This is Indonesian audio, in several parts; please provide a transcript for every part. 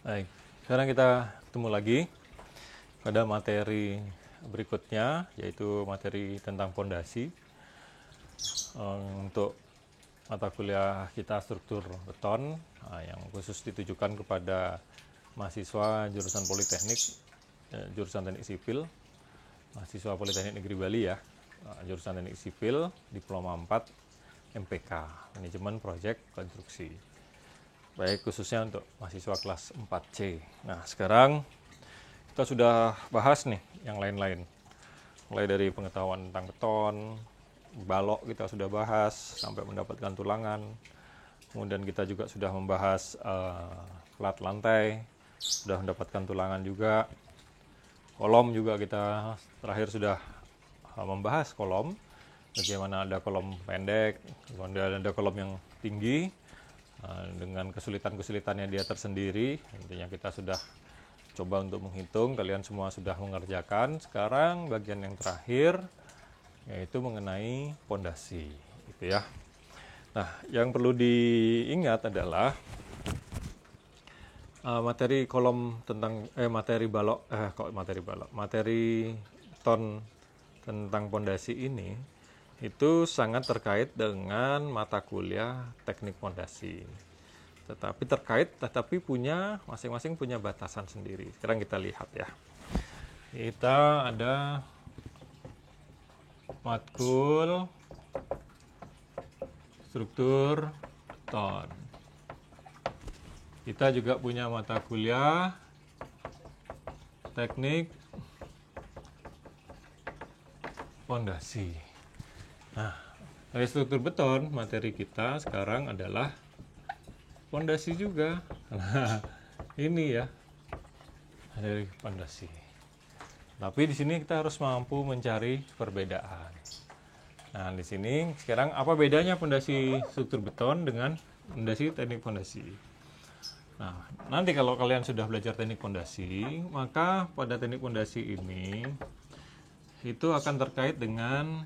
Baik, sekarang kita ketemu lagi pada materi berikutnya, yaitu materi tentang pondasi. Untuk mata kuliah kita struktur beton, yang khusus ditujukan kepada mahasiswa jurusan Politeknik, jurusan Teknik Sipil, mahasiswa Politeknik Negeri Bali ya, jurusan Teknik Sipil, Diploma 4, MPK, Manajemen Proyek Konstruksi. Baik, khususnya untuk mahasiswa kelas 4C. Nah, sekarang kita sudah bahas nih yang lain-lain. Mulai dari pengetahuan tentang beton, balok kita sudah bahas sampai mendapatkan tulangan. Kemudian kita juga sudah membahas plat lantai, sudah mendapatkan tulangan juga. Kolom juga kita terakhir sudah membahas kolom. Bagaimana ada kolom pendek, kemudian ada kolom yang tinggi, dengan kesulitan-kesulitannya dia tersendiri. Intinya kita sudah coba untuk menghitung, kalian semua sudah mengerjakan. Sekarang bagian yang terakhir yaitu mengenai pondasi, gitu ya. Nah, yang perlu diingat adalah materi kolom tentang materi ton tentang pondasi ini itu sangat terkait dengan mata kuliah teknik pondasi. Tetapi masing-masing punya batasan sendiri. Sekarang kita lihat ya. Kita ada matkul struktur beton. Kita juga punya mata kuliah teknik pondasi. Nah, dari struktur beton, materi kita sekarang adalah pondasi juga. Nah, ini ya dari pondasi. Tapi di sini kita harus mampu mencari perbedaan. Nah, di sini sekarang apa bedanya pondasi struktur beton dengan pondasi teknik pondasi? Nah, nanti kalau kalian sudah belajar teknik pondasi, maka pada teknik pondasi ini itu akan terkait dengan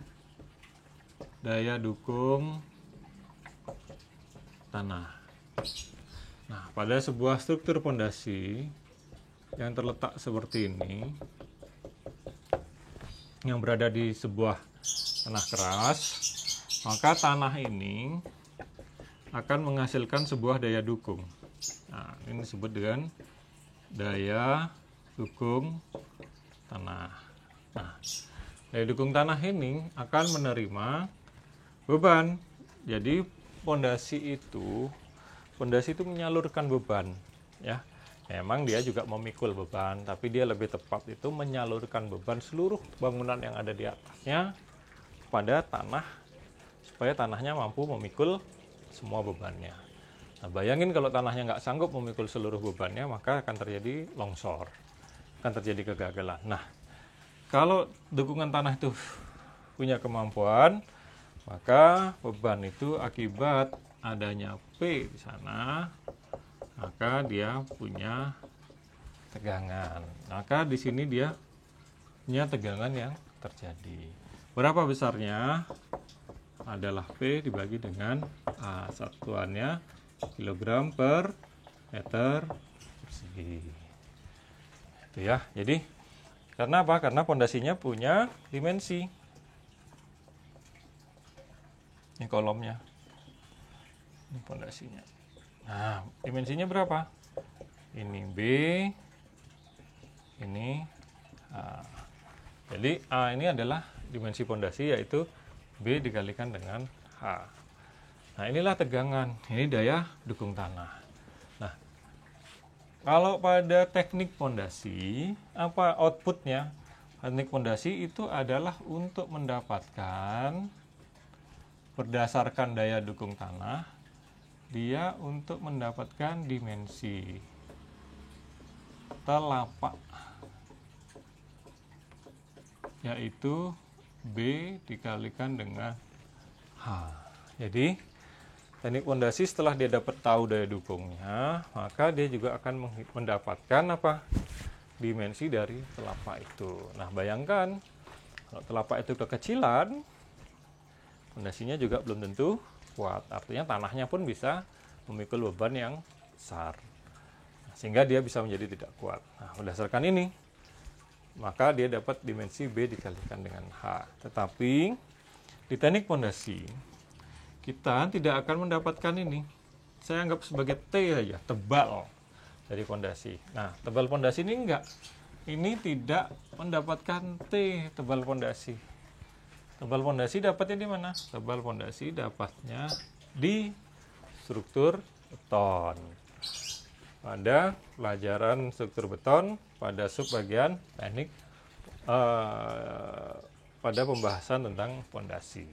daya dukung tanah. Nah, pada sebuah struktur pondasi yang terletak seperti ini, yang berada di sebuah tanah keras, maka tanah ini akan menghasilkan sebuah daya dukung. Nah, ini disebut dengan daya dukung tanah. Nah, daya dukung tanah ini akan menerima beban. Jadi pondasi itu menyalurkan beban ya. Memang dia juga memikul beban, tapi dia lebih tepat itu menyalurkan beban seluruh bangunan yang ada di atasnya pada tanah supaya tanahnya mampu memikul semua bebannya. Nah, bayangin kalau tanahnya nggak sanggup memikul seluruh bebannya, maka akan terjadi longsor, akan terjadi kegagalan. Nah, kalau dukungan tanah itu punya kemampuan, maka beban itu akibat adanya P di sana, maka dia punya tegangan. Maka di sini dia punya tegangan yang terjadi. Berapa besarnya? Adalah P dibagi dengan A. Satuannya kilogram per meter persegi. Itu ya. Jadi karena apa? Karena pondasinya punya dimensi. Ini kolomnya, ini pondasinya. Nah, dimensinya berapa? Ini B, ini A. Jadi A ini adalah dimensi pondasi, yaitu B dikalikan dengan H. Nah, inilah tegangan, ini daya dukung tanah. Nah, kalau pada teknik pondasi, apa outputnya? Teknik pondasi itu adalah untuk mendapatkan berdasarkan daya dukung tanah, dia untuk mendapatkan dimensi telapak, yaitu B dikalikan dengan H. Jadi teknik pondasi setelah dia dapat tahu daya dukungnya, maka dia juga akan mendapatkan apa? Dimensi dari telapak itu. Nah, bayangkan kalau telapak itu kekecilan, pondasinya juga belum tentu kuat. Artinya tanahnya pun bisa memikul beban yang besar. sehingga dia bisa menjadi tidak kuat. Nah, berdasarkan ini, maka dia dapat dimensi B dikalikan dengan H. Tetapi di teknik pondasi, kita tidak akan mendapatkan ini. Saya anggap sebagai T saja, tebal dari pondasi. Nah, tebal pondasi ini enggak. Ini tidak mendapatkan T, tebal pondasi. Tebal pondasi dapatnya di mana? Tebal pondasi dapatnya di struktur beton. Pada pelajaran struktur beton pada subbagian teknik pada pembahasan tentang pondasi.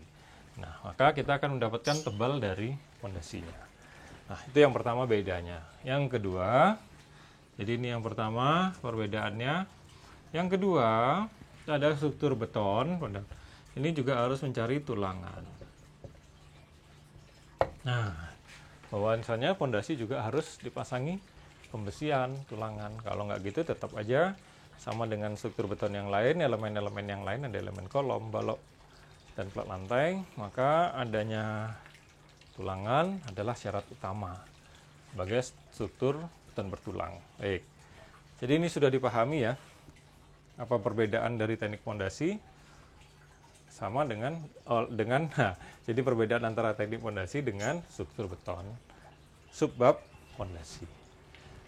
Nah, maka kita akan mendapatkan tebal dari pondasinya. Nah, itu yang pertama bedanya. Yang kedua, jadi ini yang pertama perbedaannya. Yang kedua, ada struktur beton. Ini juga harus mencari tulangan. Nah, bahwasanya pondasi juga harus dipasangi pembesian tulangan. Kalau nggak gitu tetap aja sama dengan struktur beton yang lain, elemen-elemen yang lain, ada elemen kolom, balok, dan plat lantai, maka adanya tulangan adalah syarat utama sebagai struktur beton bertulang. Baik. Jadi ini sudah dipahami ya, apa perbedaan dari teknik pondasi sama dengan jadi perbedaan antara teknik pondasi dengan struktur beton subbab pondasi.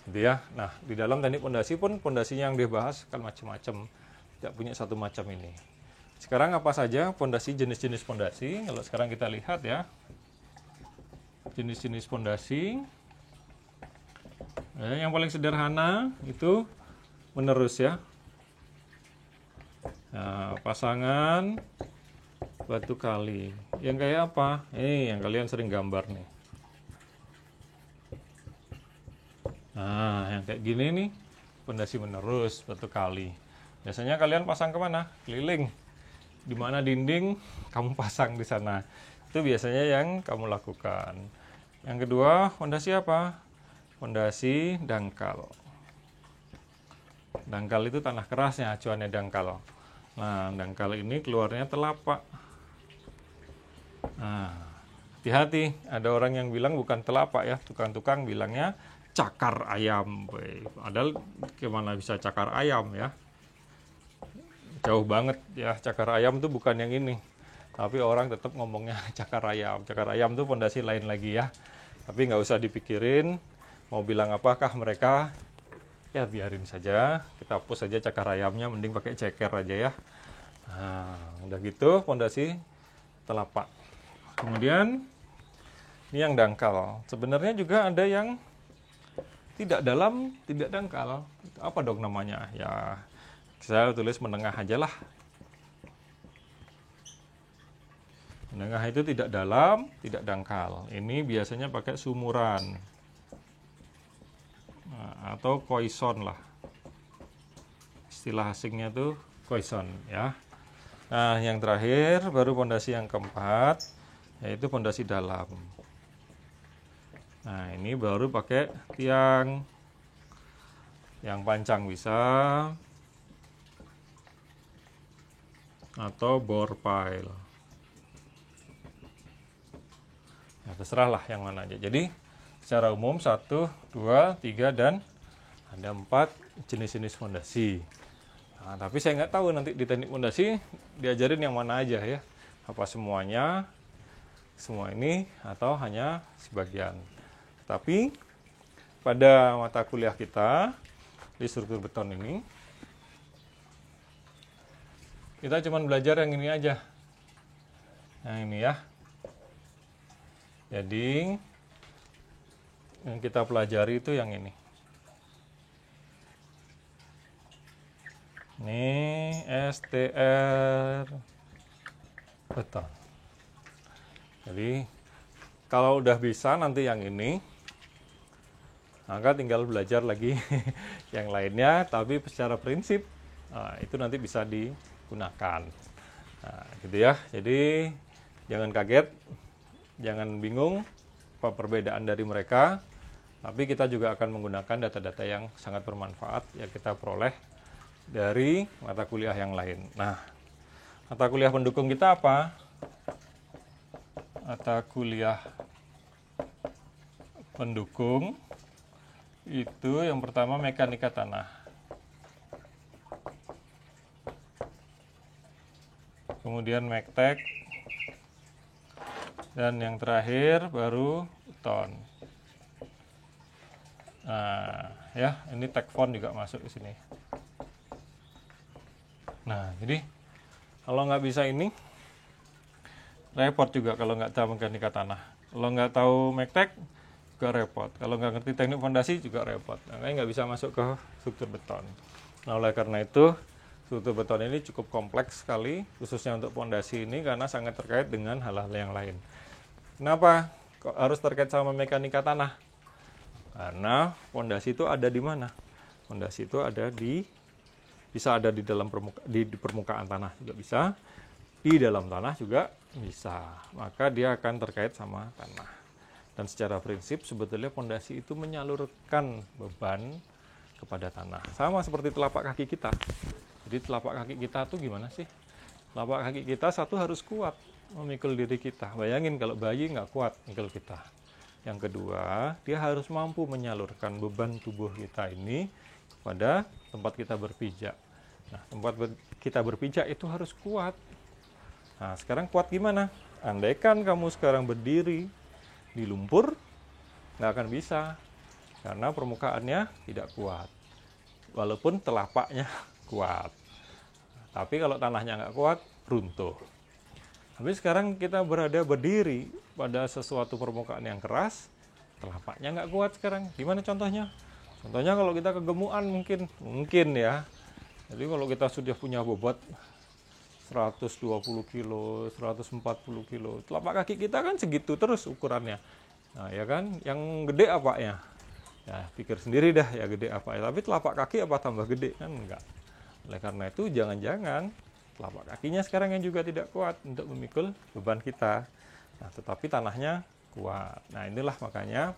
Gitu ya. Nah, di dalam teknik pondasi pun pondasinya yang dibahas kan macam-macam, tidak punya satu macam ini. Sekarang apa saja pondasi, jenis-jenis pondasi? Kalau sekarang kita lihat ya, jenis-jenis pondasi. Yang paling sederhana itu menerus ya. Nah, pasangan batu kali. Yang kayak apa? Yang kalian sering gambar nih. Nah, yang kayak gini nih, pondasi menerus batu kali. Biasanya kalian pasang kemana? Keliling. Di mana dinding, kamu pasang di sana. Itu biasanya yang kamu lakukan. Yang kedua, pondasi apa? Pondasi dangkal. Dangkal itu tanah kerasnya, acuannya dangkal. Nah, dangkal ini keluarnya telapak. Nah, hati-hati, ada orang yang bilang bukan telapak ya, tukang-tukang bilangnya cakar ayam. Padahal gimana bisa cakar ayam ya? Jauh banget ya, cakar ayam tuh bukan yang ini. Tapi orang tetap ngomongnya cakar ayam. Cakar ayam tuh pondasi lain lagi ya. Tapi nggak usah dipikirin, mau bilang apakah mereka, ya biarin saja. Kita hapus saja cakar ayamnya, mending pakai ceker aja ya. Nah, udah gitu pondasi telapak. Kemudian ini yang dangkal. Sebenarnya juga ada yang tidak dalam, tidak dangkal. Apa dong namanya? Ya, saya tulis menengah aja lah. Menengah itu tidak dalam, tidak dangkal. Ini biasanya pakai sumuran. Nah, atau koison lah. Istilah asingnya tuh koison ya. Nah, yang terakhir baru pondasi yang keempat, yaitu pondasi dalam. Nah, ini baru pakai tiang yang pancang bisa, atau bore pile. Nah, terserah lah yang mana aja. Jadi secara umum 1, 2, 3, dan ada 4 jenis-jenis fondasi. Nah, tapi saya nggak tahu nanti di teknik fondasi diajarin yang mana aja ya. Apa semuanya, semua ini, atau hanya sebagian. Tapi pada mata kuliah kita di struktur beton ini, kita cuma belajar yang ini aja. Yang ini ya. Jadi yang kita pelajari itu yang ini. Ini STR beton. Jadi kalau udah bisa nanti yang ini, maka tinggal belajar lagi yang lainnya, tapi secara prinsip itu nanti bisa digunakan. Nah, gitu ya. Jadi jangan kaget, jangan bingung apa perbedaan dari mereka, tapi kita juga akan menggunakan data-data yang sangat bermanfaat yang kita peroleh dari mata kuliah yang lain. Nah, mata kuliah pendukung kita apa? Mata kuliah pendukung Itu yang pertama mekanika tanah. Kemudian mektek. Dan yang terakhir baru beton. Nah, ya, ini tekfon juga masuk ke sini. Nah, jadi kalau nggak bisa ini, repot juga kalau nggak tahu mekanika tanah. Kalau nggak tahu mektek, juga repot. Kalau nggak ngerti teknik fondasi, juga repot. Makanya nggak bisa masuk ke struktur beton. Nah, oleh karena itu, struktur beton ini cukup kompleks sekali, khususnya untuk fondasi ini, karena sangat terkait dengan hal-hal yang lain. Kenapa kok harus terkait sama mekanika tanah? Karena fondasi itu ada di mana? Fondasi itu ada bisa ada di dalam di permukaan tanah juga bisa, di dalam tanah juga bisa. Maka dia akan terkait sama tanah. Dan secara prinsip sebetulnya fondasi itu menyalurkan beban kepada tanah. Sama seperti telapak kaki kita. Jadi telapak kaki kita tuh gimana sih? Telapak kaki kita satu harus kuat memikul diri kita. Bayangin kalau bayi nggak kuat mikul kita. Yang kedua, dia harus mampu menyalurkan beban tubuh kita ini pada tempat kita berpijak. Nah, tempat kita berpijak itu harus kuat. Nah, sekarang kuat gimana? Andaikan kamu sekarang berdiri di lumpur, nggak akan bisa. Karena permukaannya tidak kuat. Walaupun telapaknya kuat. Tapi kalau tanahnya nggak kuat, runtuh. Tapi sekarang kita berdiri pada sesuatu permukaan yang keras, telapaknya nggak kuat sekarang. Gimana contohnya? Contohnya kalau kita kegemukan mungkin ya. Jadi kalau kita sudah punya bobot 120 kilo, 140 kilo, telapak kaki kita kan segitu terus ukurannya. Nah ya kan, yang gede apanya? Ya pikir sendiri dah ya gede apa ya. Tapi telapak kaki apa tambah gede? Kan enggak. Oleh karena itu jangan-jangan telapak kakinya sekarang yang juga tidak kuat untuk memikul beban kita. Nah, tetapi tanahnya kuat. Nah, inilah makanya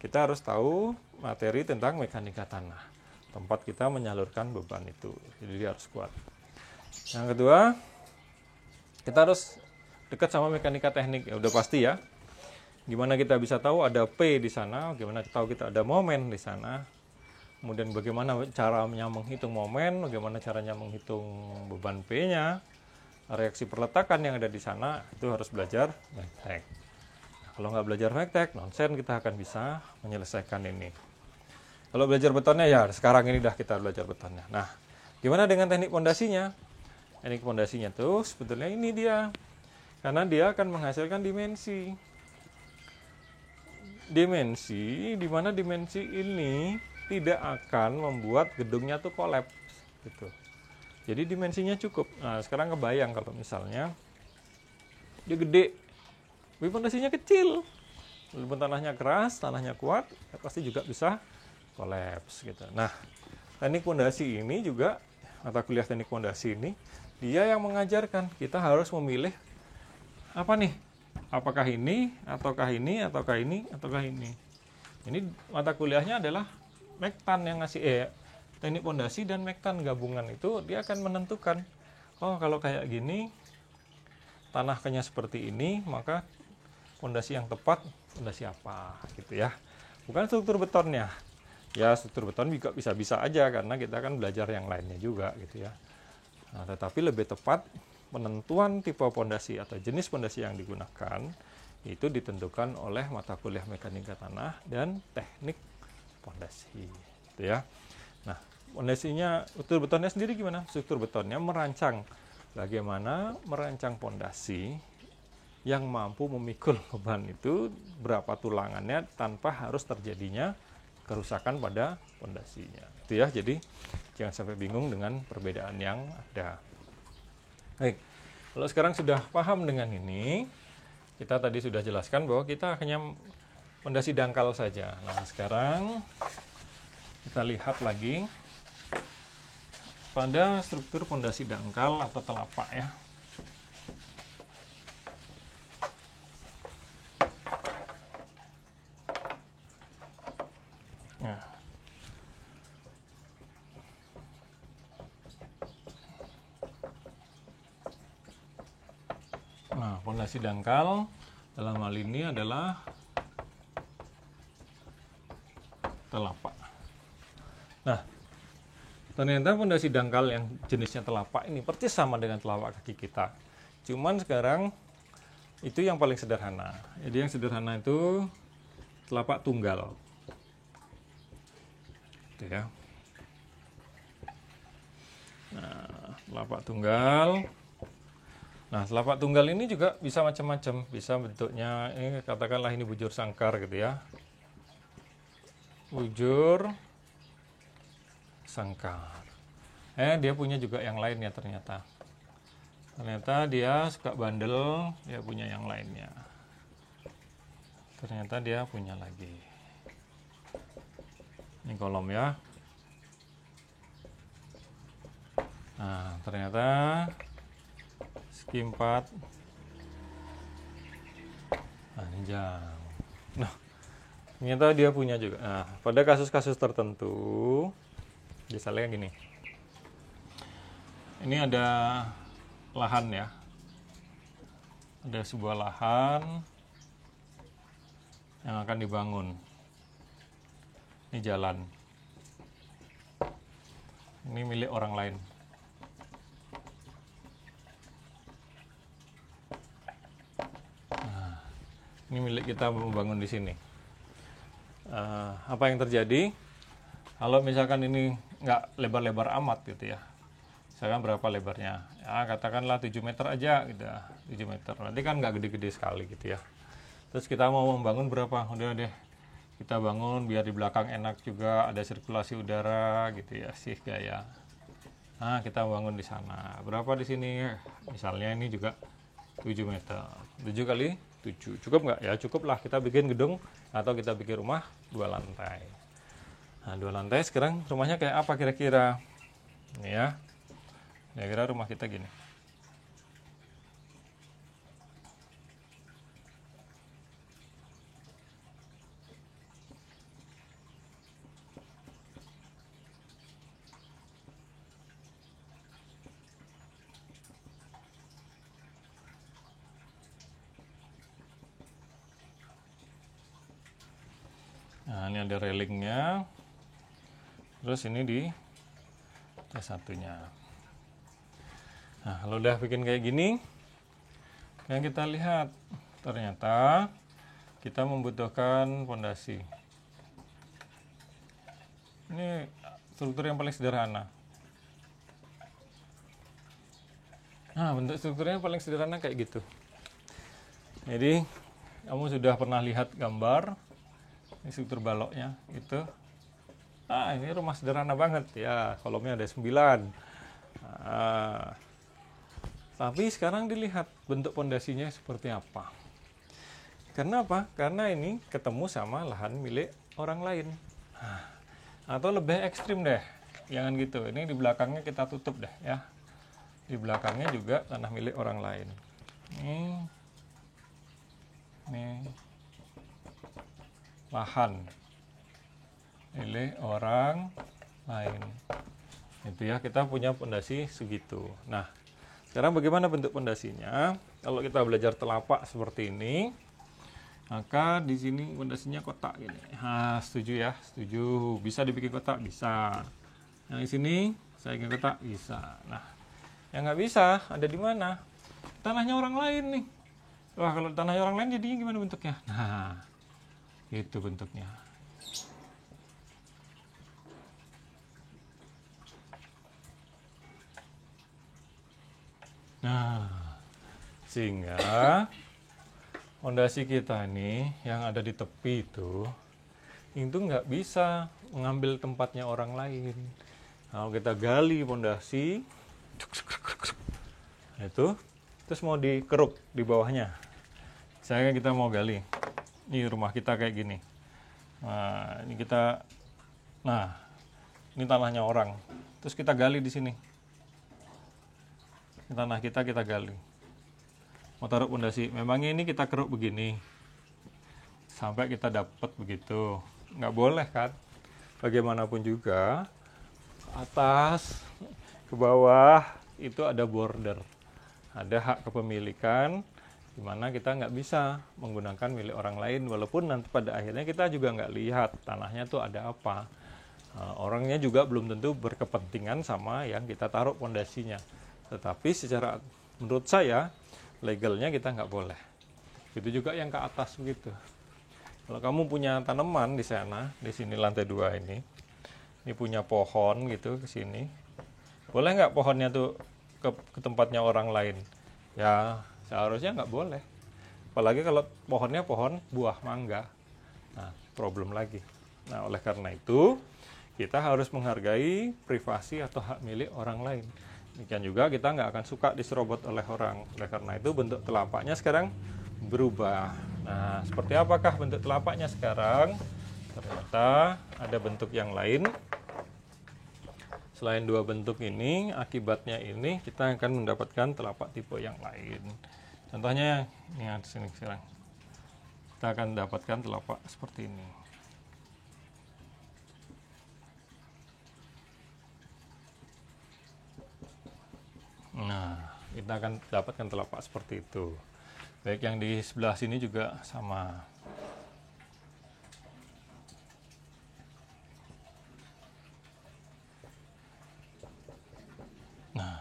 kita harus tahu materi tentang mekanika tanah. Tempat kita menyalurkan beban itu. Jadi dia harus kuat. Yang kedua, kita harus dekat sama mekanika teknik. Ya udah pasti ya. Gimana kita bisa tahu ada P di sana, gimana tahu kita ada momen di sana. Kemudian bagaimana caranya menghitung momen, bagaimana caranya menghitung beban P-nya, reaksi perletakan yang ada di sana, itu harus belajar mektek. Nah, kalau nggak belajar mektek, nonsen kita akan bisa menyelesaikan ini. Kalau belajar betonnya, ya sekarang ini dah kita belajar betonnya. Nah, gimana dengan teknik pondasinya? Teknik pondasinya tuh sebetulnya ini dia. Karena dia akan menghasilkan dimensi. Dimensi, di mana dimensi ini tidak akan membuat gedungnya tuh kolaps gitu. Jadi dimensinya cukup. Nah, sekarang kebayang kalau misalnya dia gede, tapi fondasinya kecil. Walaupun tanahnya keras, tanahnya kuat, ya pasti juga bisa kolaps gitu. Nah, teknik pondasi ini juga, mata kuliah teknik pondasi ini, dia yang mengajarkan kita harus memilih apa nih? Apakah ini, ataukah ini, ataukah ini, ataukah ini. Ini mata kuliahnya adalah Mektan yang ngasih teknik pondasi dan Mektan gabungan itu dia akan menentukan, oh kalau kayak gini tanahnya seperti ini, maka pondasi yang tepat pondasi apa gitu ya. Bukan struktur betonnya. Ya struktur beton juga bisa-bisa aja karena kita kan belajar yang lainnya juga gitu ya. Nah, tetapi lebih tepat penentuan tipe pondasi atau jenis pondasi yang digunakan itu ditentukan oleh mata kuliah mekanika tanah dan teknik pondasi gitu ya. Nah, pondasinya, struktur betonnya sendiri gimana? Struktur betonnya merancang bagaimana merancang pondasi yang mampu memikul beban itu berapa tulangannya tanpa harus terjadinya kerusakan pada pondasinya. Itu ya. Jadi jangan sampai bingung dengan perbedaan yang ada. Baik. Kalau sekarang sudah paham dengan ini, kita tadi sudah jelaskan bahwa kita hanya pondasi dangkal saja. Nah, sekarang kita lihat lagi pada struktur pondasi dangkal atau telapak ya. Nah, pondasi dangkal dalam hal ini adalah telapak. Nah, ternyata pondasi dangkal yang jenisnya telapak ini persis sama dengan telapak kaki kita. Cuman sekarang itu yang paling sederhana. Jadi yang sederhana itu telapak tunggal. Gitu ya. Nah, telapak tunggal. Nah, telapak tunggal ini juga bisa macam-macam. Bisa bentuknya, ini katakanlah ini bujur sangkar gitu ya. Bujur sangkar. Dia punya juga yang lainnya ternyata. Ternyata dia suka bandel, dia punya yang lainnya. Ternyata dia punya lagi. Ini kolom ya. Nah, ternyata segi 4. Panjang. Nah, ternyata dia punya juga. Nah, pada kasus-kasus tertentu, misalnya gini. Ini ada lahan ya. Ada sebuah lahan yang akan dibangun. Ini jalan. Ini milik orang lain. Nah, ini milik kita membangun di sini. Apa yang terjadi? Kalau misalkan ini nggak lebar-lebar amat gitu ya. Misalkan berapa lebarnya? Ya, katakanlah 7 meter aja gitu. 7 meter. Nanti kan nggak gede-gede sekali gitu ya. Terus kita mau membangun berapa? Udah deh. Kita bangun biar di belakang enak juga, ada sirkulasi udara gitu ya, sih gaya. Nah, kita bangun di sana. Berapa di sini? Misalnya ini juga 7 meter. 7 kali 7. Cukup nggak? Ya cukup lah. Kita bikin gedung atau kita bikin rumah 2 lantai. Nah, 2 lantai sekarang rumahnya kayak apa kira-kira? Ini ya. Kira-kira rumah kita gini. Nah, ini ada railingnya. Terus ini di atas satunya. Nah, kalau udah bikin kayak gini, yang kita lihat ternyata kita membutuhkan fondasi. Ini struktur yang paling sederhana. Nah, bentuk strukturnya paling sederhana kayak gitu. Jadi, kamu sudah pernah lihat gambar ini struktur baloknya itu. Ini rumah sederhana banget ya, kolomnya ada 9. Tapi sekarang dilihat bentuk pondasinya seperti apa. Karena apa? Karena ini ketemu sama lahan milik orang lain. Atau lebih ekstrim deh, jangan gitu. Ini di belakangnya kita tutup deh ya. Di belakangnya juga tanah milik orang lain. Ini lahan milik orang lain. Itu ya, kita punya pondasi segitu. Nah, sekarang bagaimana bentuk pondasinya? Kalau kita belajar telapak seperti ini, maka di sini pondasinya kotak gini. Setuju ya? Setuju. Bisa dibikin kotak? Bisa. Yang di sini saya bikin kotak? Bisa. Nah, yang nggak bisa ada di mana? Tanahnya orang lain nih. Wah, kalau tanahnya orang lain jadinya gimana bentuknya? Nah, itu bentuknya. Nah, sehingga fondasi kita ini yang ada di tepi itu nggak bisa mengambil tempatnya orang lain. Kalau kita gali fondasi itu, terus mau dikeruk di bawahnya. Misalnya kita mau gali, ini rumah kita kayak gini. Nah, ini tanahnya orang. Terus kita gali di sini. Ini tanah kita gali. Mau taruh pondasi, memangnya ini kita keruk begini sampai kita dapat begitu, nggak boleh kan? Bagaimanapun juga atas ke bawah itu ada border, ada hak kepemilikan dimana kita nggak bisa menggunakan milik orang lain, walaupun nanti pada akhirnya kita juga nggak lihat tanahnya tuh ada apa. Orangnya juga belum tentu berkepentingan sama yang kita taruh pondasinya, tetapi secara menurut saya legalnya kita nggak boleh. Itu juga yang ke atas begitu. Kalau kamu punya tanaman di sana, di sini lantai 2 ini punya pohon gitu ke sini, boleh nggak pohonnya tuh ke tempatnya orang lain? Ya seharusnya nggak boleh. Apalagi kalau pohonnya pohon buah mangga, nah problem lagi. Nah oleh karena itu kita harus menghargai privasi atau hak milik orang lain. Demikian juga kita nggak akan suka diserobot oleh orang. Oleh karena itu bentuk telapaknya sekarang berubah. Nah, seperti apakah bentuk telapaknya sekarang? Ternyata ada bentuk yang lain. Selain 2 bentuk ini, akibatnya ini kita akan mendapatkan telapak tipe yang lain. Contohnya ini di sini sekarang. Kita akan mendapatkan telapak seperti ini. Nah, kita akan dapatkan telapak seperti itu. Baik yang di sebelah sini juga sama. Nah,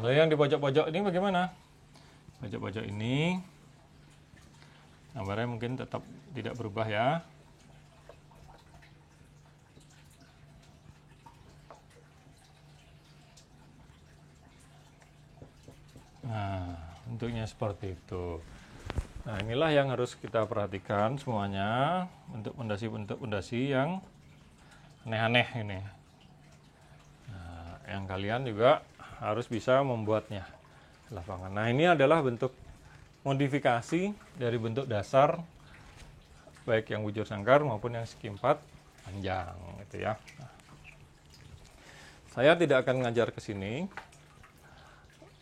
lalu yang di pojok-pojok ini bagaimana? Pojok-pojok ini gambarnya mungkin tetap tidak berubah ya. Nah, bentuknya seperti itu. Nah, inilah yang harus kita perhatikan semuanya untuk pondasi yang aneh-aneh ini. Nah, yang kalian juga harus bisa membuatnya di lapangan. Nah, ini adalah bentuk modifikasi dari bentuk dasar baik yang bujur sangkar maupun yang segi 4 panjang gitu ya. Nah, saya tidak akan ngajar ke sini.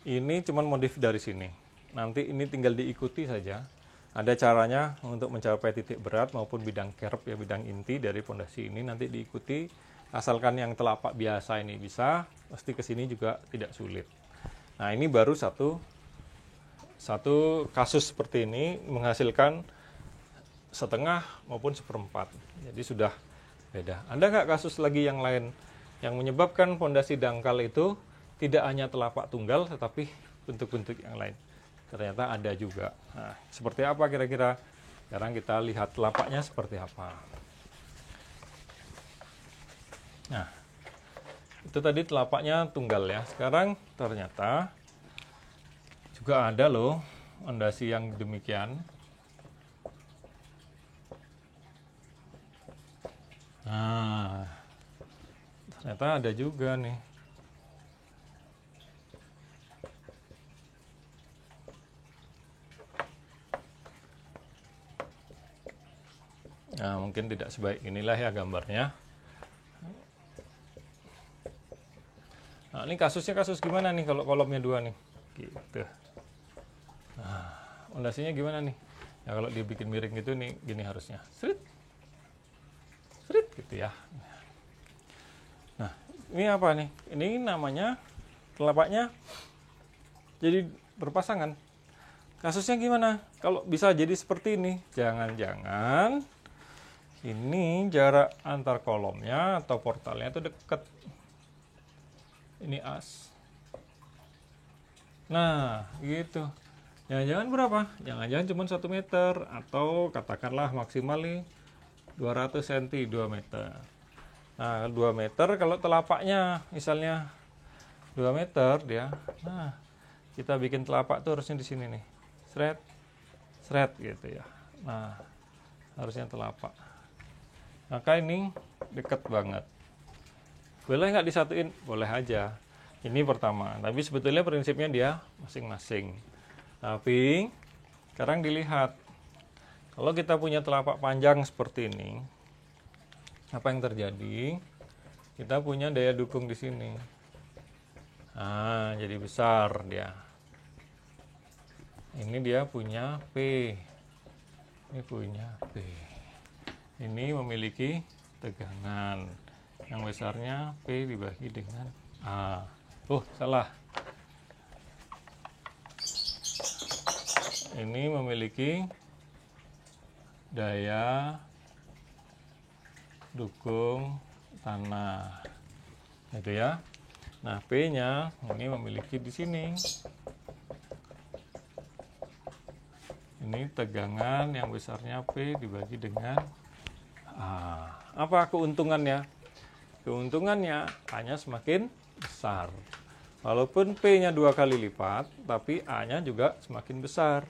Ini cuma modif dari sini. Nanti ini tinggal diikuti saja. Ada caranya untuk mencapai titik berat maupun bidang kerb ya, bidang inti dari pondasi ini nanti diikuti. Asalkan yang telapak biasa ini bisa, pasti ke sini juga tidak sulit. Nah, ini baru satu kasus seperti ini menghasilkan setengah maupun 1/4. Jadi sudah beda. Ada nggak kasus lagi yang lain yang menyebabkan pondasi dangkal itu tidak hanya telapak tunggal, tetapi bentuk-bentuk yang lain? Ternyata ada juga. Nah, seperti apa kira-kira? Sekarang kita lihat telapaknya seperti apa. Nah, itu tadi telapaknya tunggal ya. Sekarang ternyata juga ada loh pondasi yang demikian. Nah, ternyata ada juga nih. Nah, mungkin tidak sebaik inilah ya gambarnya. Nah, ini kasusnya kasus gimana nih kalau kolomnya 2 nih? Gitu. Nah, pondasinya gimana nih? Ya kalau dibikin miring gitu nih, gini harusnya. Srit. Srit gitu ya. Nah, ini apa nih? Ini namanya telapaknya jadi berpasangan. Kasusnya gimana? Kalau bisa jadi seperti ini, jangan-jangan ini jarak antar kolomnya atau portalnya itu dekat. Ini as. Nah, gitu. Jangan-jangan berapa? Jangan-jangan cuma 1 meter atau katakanlah maksimal nih 200 cm 2 meter. Nah, 2 meter kalau telapaknya misalnya 2 meter dia. Nah, kita bikin telapak tuh harusnya di sini nih. Sret. Sret gitu ya. Nah, harusnya telapak. Maka ini dekat banget. Boleh nggak disatuin? Boleh aja. Ini pertama. Tapi sebetulnya prinsipnya dia masing-masing. Tapi sekarang dilihat. Kalau kita punya telapak panjang seperti ini, apa yang terjadi? Kita punya daya dukung di sini. Nah, jadi besar dia. Ini dia punya P. Ini punya P. Ini memiliki tegangan. Yang besarnya P dibagi dengan A. Oh, salah. ini memiliki daya dukung tanah, gitu ya. Nah, P-nya ini memiliki di sini. Ini tegangan yang besarnya P dibagi dengan A. Apa keuntungannya? Keuntungannya A-nya semakin besar. Walaupun P-nya 2 kali lipat, tapi A-nya juga semakin besar.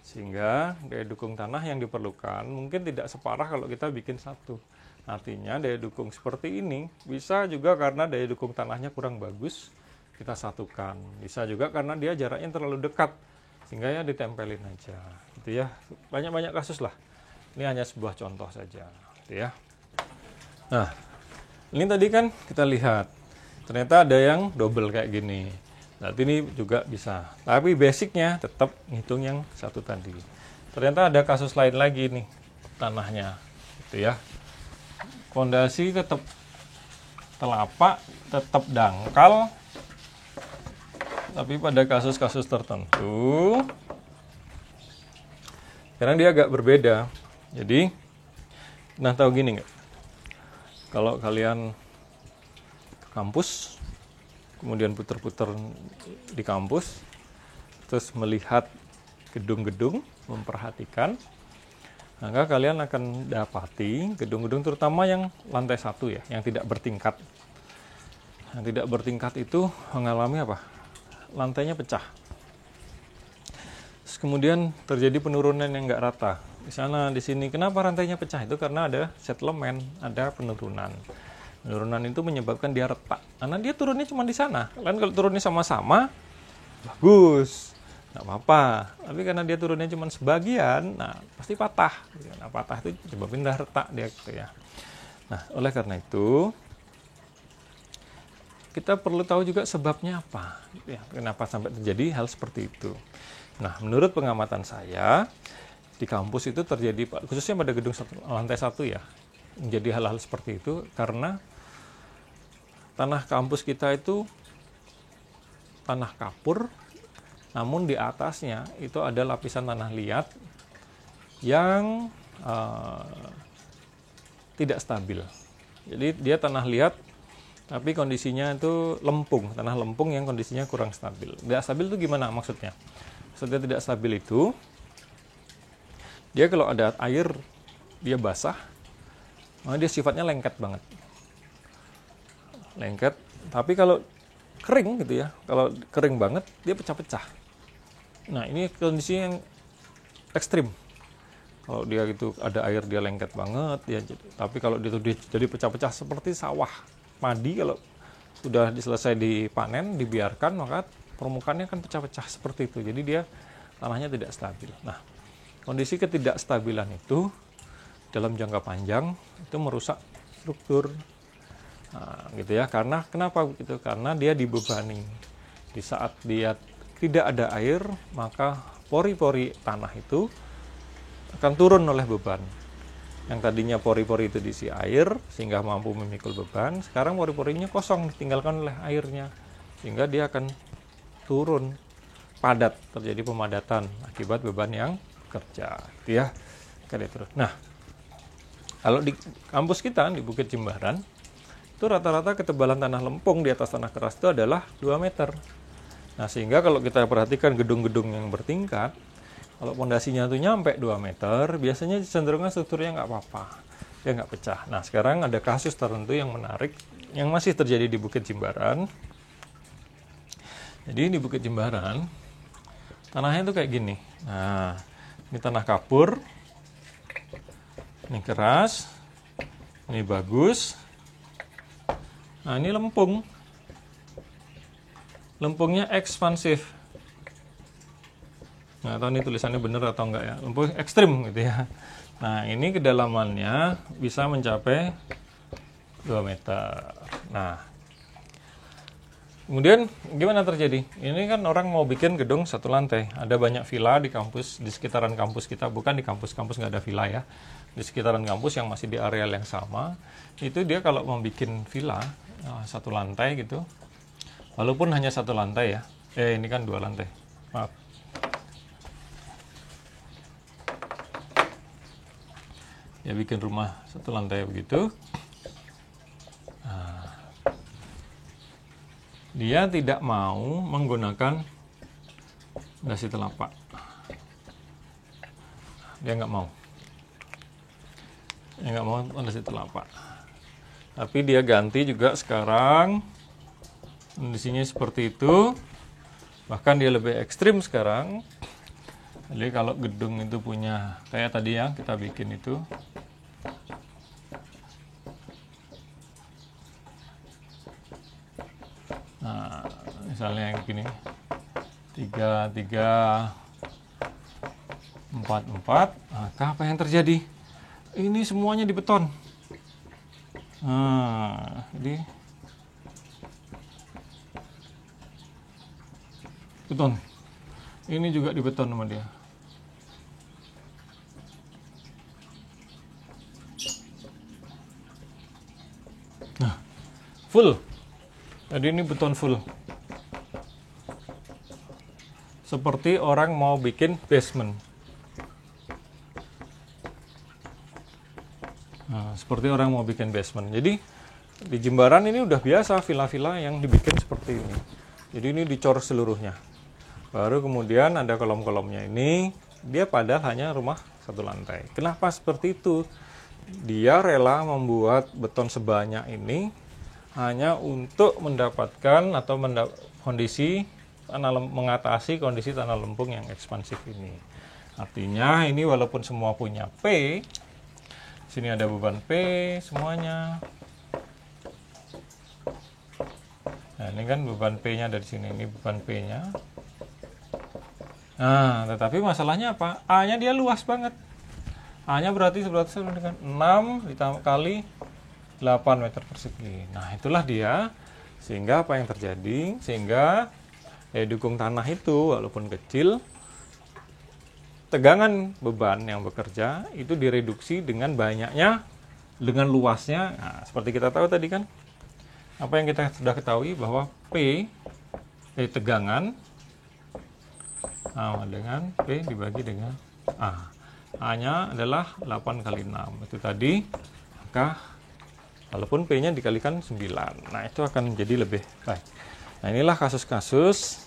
Sehingga daya dukung tanah yang diperlukan mungkin tidak separah kalau kita bikin satu. Artinya daya dukung seperti ini bisa juga karena daya dukung tanahnya kurang bagus, kita satukan. Bisa juga karena dia jaraknya terlalu dekat, sehingga ya ditempelin aja. Gitu ya. Banyak-banyak kasus lah. Ini hanya sebuah contoh saja. Gitu ya. Nah, ini tadi kan kita lihat. Ternyata ada yang double kayak gini. Berarti ini juga bisa. Tapi basicnya tetap ngitung yang satu tadi. Ternyata ada kasus lain lagi nih tanahnya. Gitu ya. Fondasi tetap telapak, tetap dangkal. Tapi pada kasus-kasus tertentu, sekarang dia agak berbeda. Jadi, nah tahu gini nggak? Kalau kalian ke kampus, kemudian putar-putar di kampus, terus melihat gedung-gedung, memperhatikan, maka kalian akan dapati gedung-gedung terutama yang lantai 1 ya, yang tidak bertingkat. Yang tidak bertingkat itu mengalami apa? Lantainya pecah. Terus kemudian terjadi penurunan yang nggak rata. Di sana, di sini. Kenapa rantainya pecah? Itu karena ada settlement, ada penurunan. Penurunan itu menyebabkan dia retak. Karena dia turunnya cuma di sana. Kan kalau turunnya sama-sama, bagus. Nggak apa-apa. Tapi karena dia turunnya cuma sebagian, nah pasti patah. Nah, patah itu menyebabkan dia retak dia gitu ya. Nah, oleh karena itu, kita perlu tahu juga sebabnya apa, ya, kenapa sampai terjadi hal seperti itu. Nah, menurut pengamatan saya, di kampus itu terjadi, khususnya pada gedung lantai 1 ya, menjadi hal-hal seperti itu karena tanah kampus kita itu tanah kapur, namun di atasnya itu ada lapisan tanah liat yang tidak stabil. Jadi dia tanah liat, tapi kondisinya itu lempung, tanah lempung yang kondisinya kurang stabil. Tidak stabil itu gimana maksudnya? Maksudnya tidak stabil itu, dia kalau ada air, dia basah, maka dia sifatnya lengket banget. Lengket, tapi kalau kering gitu ya, kalau kering banget, dia pecah-pecah. Nah, ini kondisi yang ekstrim. Kalau dia gitu ada air, dia lengket banget, ya. Tapi kalau dia jadi pecah-pecah seperti sawah. Padi kalau sudah selesai dipanen, dibiarkan, maka permukaannya kan pecah-pecah seperti itu. Jadi dia tanahnya tidak stabil. Nah, kondisi ketidakstabilan itu dalam jangka panjang itu merusak struktur. Nah, gitu ya. Karena kenapa begitu? Karena dia dibebani. Di saat dia tidak ada air, maka pori-pori tanah itu akan turun oleh beban. Yang tadinya pori-pori itu diisi air sehingga mampu memikul beban, sekarang pori-porinya kosong ditinggalkan oleh airnya, sehingga dia akan turun, padat, terjadi pemadatan akibat beban yang kerja, gitu ya. Terus. Nah, kalau di kampus kita di Bukit Jimbaran itu rata-rata ketebalan tanah lempung di atas tanah keras itu adalah 2 meter. Nah, sehingga kalau kita perhatikan gedung-gedung yang bertingkat, kalau pondasinya itu nyampe 2 meter, biasanya cenderungnya strukturnya nggak apa-apa, dia nggak pecah. Nah, sekarang ada kasus tertentu yang menarik, yang masih terjadi di Bukit Jimbaran. Jadi di Bukit Jimbaran, tanahnya itu kayak gini. Nah, ini tanah kapur, ini keras, ini bagus. Nah, ini lempung. Lempungnya ekspansif. Nggak tahu ini tulisannya benar atau enggak ya. Lempung ekstrim gitu ya. Nah, ini kedalamannya bisa mencapai 2 meter. Nah, kemudian gimana terjadi? Ini kan orang mau bikin gedung 1 lantai. Ada banyak villa di kampus, di sekitaran kampus kita. Bukan di kampus-kampus nggak ada villa ya. Di sekitaran kampus yang masih di areal yang sama. Itu dia kalau mau bikin villa 1 lantai gitu. Walaupun hanya 1 lantai ya. Ini kan 2 lantai. Maaf. Dia bikin rumah 1 lantai begitu. Dia tidak mau menggunakan pondasi telapak. Dia nggak mau. Dia nggak mau pondasi telapak. Tapi dia ganti juga sekarang. Kondisinya seperti itu. Bahkan dia lebih ekstrim sekarang. Jadi kalau gedung itu punya kayak tadi yang kita bikin itu. Nah, misalnya yang gini 3, 3, 4, 4, maka apa yang terjadi? Ini semuanya di beton. Nah, jadi beton. Ini juga di beton sama dia. Nah, full. Jadi ini beton full. Seperti orang mau bikin basement. Nah, seperti orang mau bikin basement. Jadi di Jimbaran ini udah biasa villa-villa yang dibikin seperti ini. Jadi ini dicor seluruhnya. Baru kemudian ada kolom-kolomnya ini. Dia padahal hanya rumah 1 lantai. Kenapa seperti itu? Dia rela membuat beton sebanyak ini hanya untuk mendapatkan atau kondisi mengatasi kondisi tanah lempung yang ekspansif ini. Artinya ini walaupun semua punya P, sini ada beban P semuanya. Nah, ini kan beban P-nya dari sini, ini beban P-nya. Nah, tetapi masalahnya apa? A-nya dia luas banget. A-nya berarti sama dengan 6 ditambah kali 8 meter persegi. Nah, itulah dia. Sehingga apa yang terjadi? Sehingga dukung tanah itu walaupun kecil, tegangan beban yang bekerja itu direduksi dengan banyaknya, dengan luasnya. Nah, seperti kita tahu tadi kan, apa yang kita sudah ketahui bahwa P tegangan dengan P dibagi dengan A. A-nya adalah 8 kali 6. Itu tadi. Maka walaupun P-nya dikalikan 9. Nah, itu akan menjadi lebih baik. Nah, inilah kasus-kasus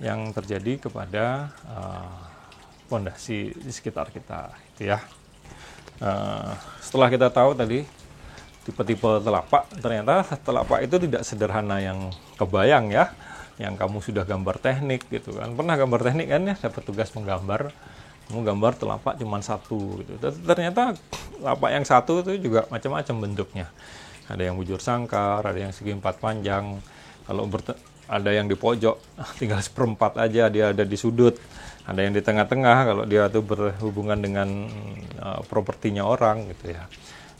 yang terjadi kepada fondasi di sekitar kita, gitu ya. Setelah kita tahu tadi tipe-tipe telapak, ternyata telapak itu tidak sederhana yang kebayang ya, yang kamu sudah gambar teknik gitu kan. Pernah gambar teknik kan ya, dapat tugas menggambar, kamu gambar telapak cuma 1 gitu. Ternyata telapak yang 1 itu juga macam-macam bentuknya. Ada yang bujur sangkar, ada yang segi 4 panjang. Kalau ada yang di pojok, tinggal 1/4 aja dia ada di sudut. Ada yang di tengah-tengah kalau dia tuh berhubungan dengan propertinya orang gitu ya.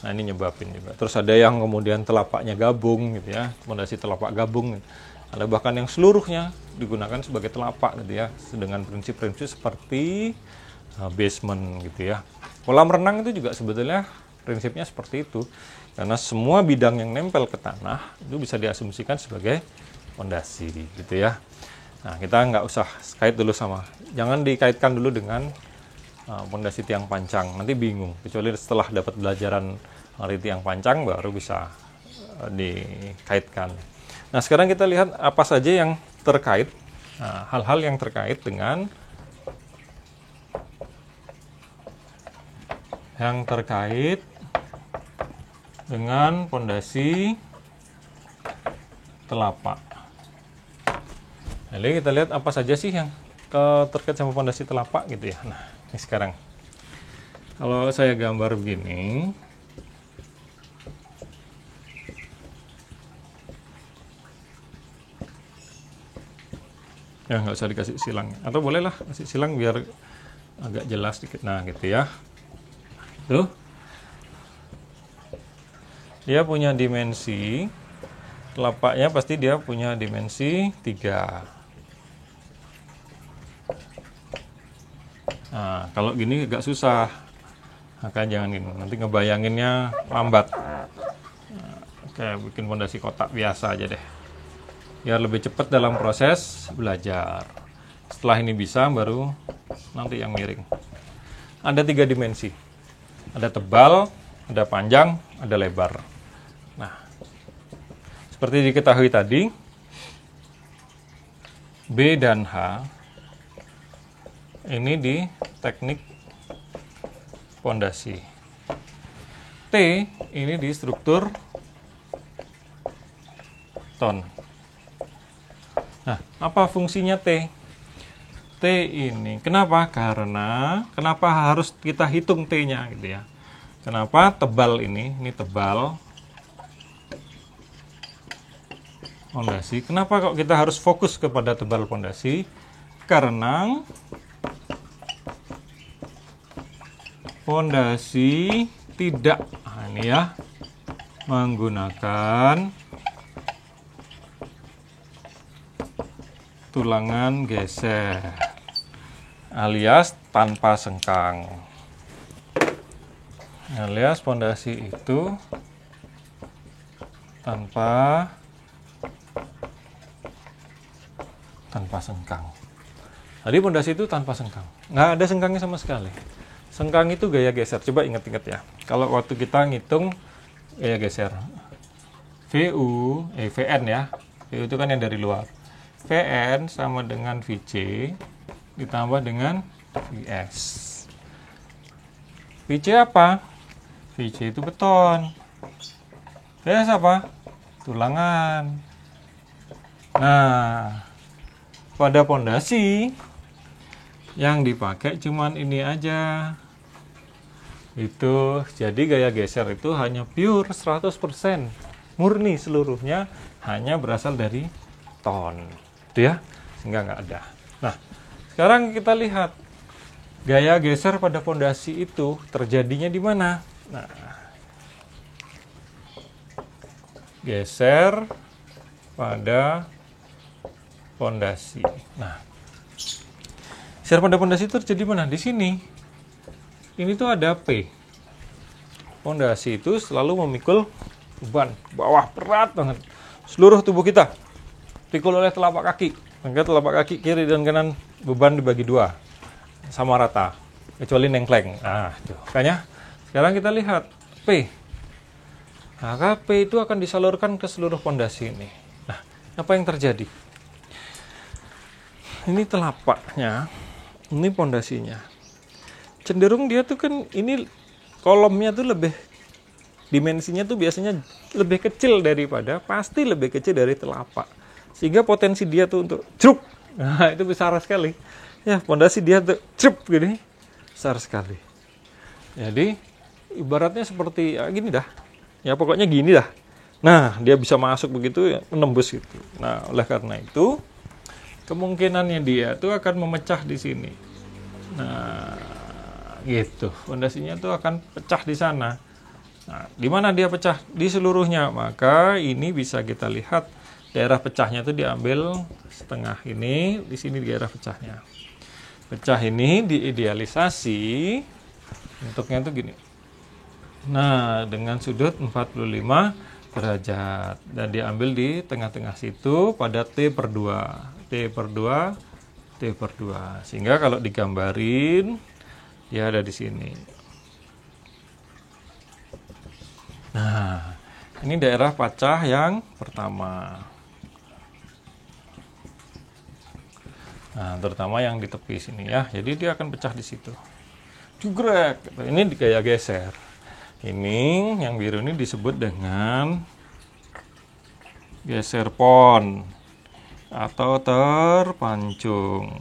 Nah, ini nyebabin juga. Terus ada yang kemudian telapaknya gabung gitu ya, fondasi telapak gabung. Ada bahkan yang seluruhnya digunakan sebagai telapak gitu ya, dengan prinsip-prinsip seperti basement gitu ya. Kolam renang itu juga sebetulnya prinsipnya seperti itu. Karena semua bidang yang nempel ke tanah itu bisa diasumsikan sebagai fondasi gitu ya. Nah, kita nggak usah kait dulu jangan dikaitkan dulu dengan fondasi tiang pancang, nanti bingung. Kecuali setelah dapat belajaran dari tiang pancang baru bisa dikaitkan. Nah, sekarang kita lihat apa saja yang terkait, hal-hal yang terkait dengan fondasi telapak. Jadi kita lihat apa saja sih yang terkait sama fondasi telapak gitu ya. Nah, ini sekarang kalau saya gambar begini, ya nggak usah dikasih silang, atau bolehlah kasih silang biar agak jelas dikit. Nah, gitu ya. Tuh, dia punya dimensi telapaknya, pasti dia punya dimensi 3. Nah, kalau gini agak susah, maka jangan gini, nanti ngebayanginnya lambat. Nah, kayak bikin fondasi kotak biasa aja deh, biar lebih cepat dalam proses belajar. Setelah ini bisa, baru nanti yang miring. Ada 3 dimensi. Ada tebal, ada panjang, ada lebar. Nah, seperti diketahui tadi, B dan H ini di teknik pondasi. T ini di struktur ton. Nah, apa fungsinya T? T ini, kenapa? Kenapa harus kita hitung T-nya gitu ya? Kenapa tebal ini tebal pondasi. Kenapa kok kita harus fokus kepada tebal pondasi? Karena pondasi tidak, nah ini ya, menggunakan tulangan geser alias tanpa sengkang. Alias pondasi itu tanpa sengkang. Tadi pondasi itu tanpa sengkang, nggak ada sengkangnya sama sekali. Sengkang itu gaya geser. Coba ingat-ingat ya. Kalau waktu kita ngitung gaya geser, Vn ya, VU itu kan yang dari luar. Vn sama dengan Vc ditambah dengan Vs. Vc apa? Vc itu beton. Vs apa? Tulangan. Nah, pada pondasi yang dipakai cuman ini aja. Itu jadi gaya geser itu hanya pure 100%, murni seluruhnya hanya berasal dari ton. Itu ya, sehingga nggak ada. Nah, sekarang kita lihat gaya geser pada pondasi itu terjadinya di mana? Nah, geser pada pondasi. Nah, geser pada pondasi itu terjadi mana? Di sini. Ini tuh ada P. Pondasi itu selalu memikul beban bawah berat banget. Seluruh tubuh kita pikul oleh telapak kaki. Maka telapak kaki kiri dan kanan beban dibagi dua sama rata, kecuali nengkleng. Nah, itu. Makanya sekarang kita lihat P. Maka P itu akan disalurkan ke seluruh pondasi ini. Nah, apa yang terjadi? Ini telapaknya, ini pondasinya. Cenderung dia tuh kan ini kolomnya tuh lebih, dimensinya tuh biasanya lebih kecil daripada, pasti lebih kecil dari telapak. Sehingga potensi dia tuh untuk crup, nah itu besar sekali. Ya, pondasi dia tuh crup gini, besar sekali. Jadi ibaratnya seperti ya, gini dah. Ya pokoknya gini dah. Nah, dia bisa masuk begitu ya, menembus gitu. Nah, oleh karena itu kemungkinannya dia tuh akan memecah di sini. Nah, gitu. Pondasinya tuh akan pecah di sana. Nah, di mana dia pecah? Di seluruhnya. Maka ini bisa kita lihat daerah pecahnya itu diambil setengah ini, di sini daerah pecahnya. Pecah ini diidealisasi bentuknya tuh gini. Nah, dengan sudut 45 derajat dan diambil di tengah-tengah situ pada T/2. T/2, T/2. Sehingga kalau digambarin dia ada di sini. Nah, ini daerah pecah yang pertama. Nah, terutama yang di tepi sini ya. Jadi dia akan pecah di situ. Jugrek. Ini gaya geser. Ini yang biru ini disebut dengan geser pon atau terpancung.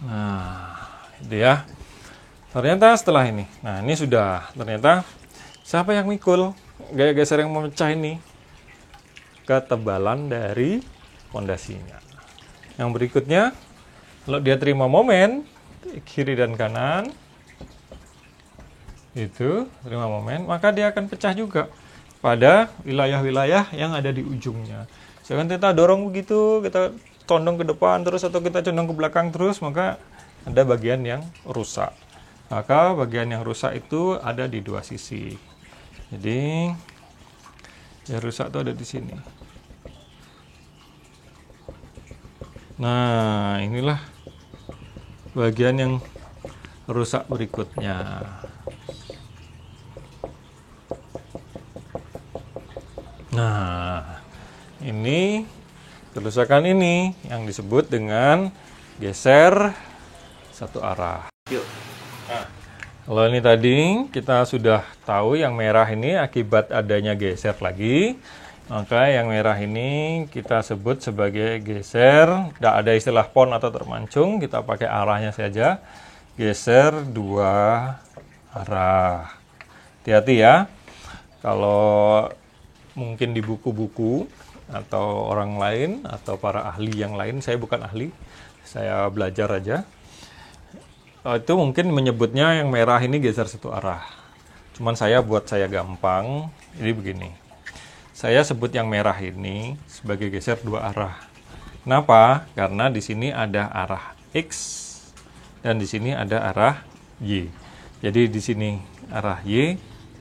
Nah, itu ya. Ternyata setelah ini. Nah, ini sudah. Ternyata siapa yang mikul gaya geser yang memecah ini? Ketebalan dari pondasinya. Yang berikutnya, kalau dia terima momen kiri dan kanan, itu terima momen, maka dia akan pecah juga pada wilayah-wilayah yang ada di ujungnya. Jangan kita dorong begitu, kita condong ke depan terus atau kita condong ke belakang terus, maka ada bagian yang rusak. Maka bagian yang rusak itu ada di dua sisi. Jadi yang rusak itu ada di sini. Nah, inilah bagian yang rusak berikutnya. Nah, ini kerusakan ini yang disebut dengan geser satu arah. Nah, kalau ini tadi kita sudah tahu yang merah ini akibat adanya geser lagi, maka yang merah ini kita sebut sebagai geser. Tidak ada istilah pon atau termancung, kita pakai arahnya saja. Geser dua arah. Hati-hati ya. Kalau mungkin di buku-buku atau orang lain atau para ahli yang lain, saya bukan ahli, saya belajar aja. Itu mungkin menyebutnya yang merah ini geser satu arah. Cuman buat saya gampang, jadi begini. Saya sebut yang merah ini sebagai geser dua arah. Kenapa? Karena di sini ada arah X dan di sini ada arah Y. Jadi di sini arah Y,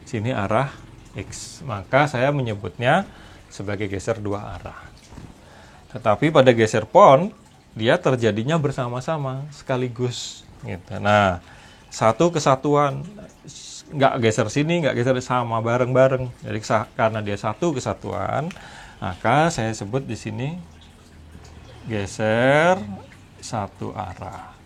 sini arah X. Maka saya menyebutnya sebagai geser dua arah. Tetapi pada geser pon, dia terjadinya bersama-sama, sekaligus. Gitu. Nah, satu kesatuan, nggak geser sini, nggak geser sama, bareng-bareng. Jadi karena dia satu kesatuan, maka saya sebut di sini geser satu arah.